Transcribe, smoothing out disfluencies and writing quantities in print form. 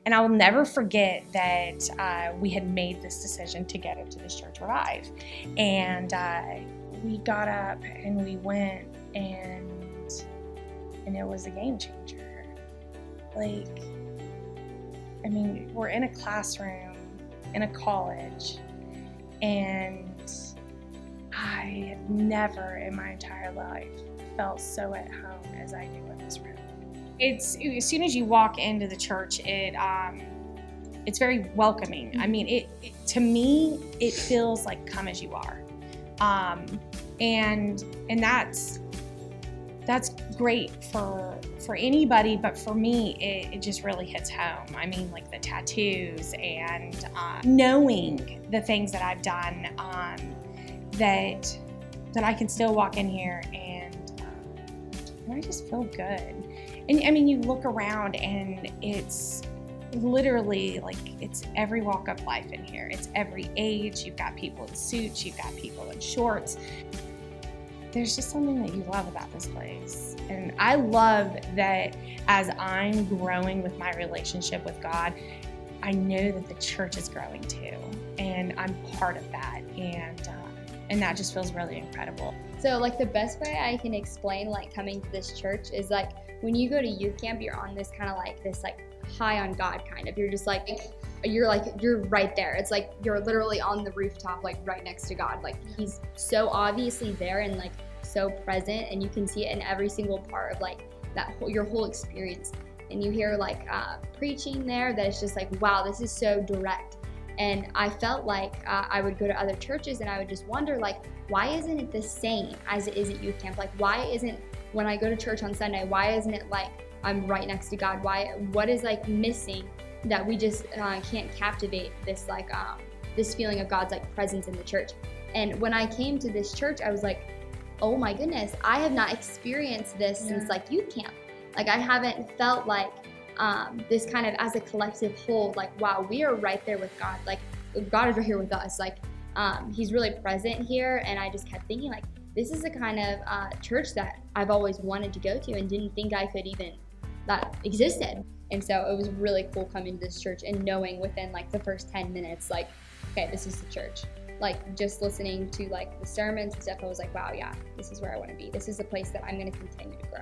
And I will never forget that we had made this decision to get into this church Revive. And we got up and we went, and it was a game changer. Like, I mean, we're in a classroom in a college, and I have never in my entire life felt so at home as I do in this room. It's, as soon as you walk into the church, it's very welcoming. I mean, to me, it feels like come as you are. And that's great for anybody, but for me, it just really hits home. I mean, like the tattoos and knowing the things that I've done, that I can still walk in here and I just feel good. And I mean, you look around and it's literally like it's every walk of life in here. It's every age. You've got people in suits, you've got people in shorts. There's just something that you love about this place. And I love that as I'm growing with my relationship with God, I know that the church is growing too. And I'm part of that. And that just feels really incredible. So like the best way I can explain like coming to this church is like when you go to youth camp, you're on this kind of like this like high on God kind of. You're just like, you're right there. It's like you're literally on the rooftop, like right next to God. Like he's so obviously there and like so present, and you can see it in every single part of like that whole, your whole experience. And you hear like preaching there that is just like, wow, this is so direct. And I felt like I would go to other churches and I would just wonder like, why isn't it the same as it is at youth camp? Like, why isn't, when I go to church on Sunday, why isn't it like I'm right next to God? What is like missing that we just can't captivate this like this feeling of God's like presence in the church? And when I came to this church, I was like, oh my goodness, I have not experienced this since like youth camp. Like I haven't felt like this kind of as a collective whole, like, wow, we are right there with God. Like God is right here with us. Like he's really present here. And I just kept thinking like, this is the kind of church that I've always wanted to go to and didn't think I could even, that existed. And so it was really cool coming to this church and knowing within like the first 10 minutes, like, okay, this is the church. Like just listening to like the sermons and stuff, I was like, wow, yeah, this is where I want to be. This is the place that I'm going to continue to grow.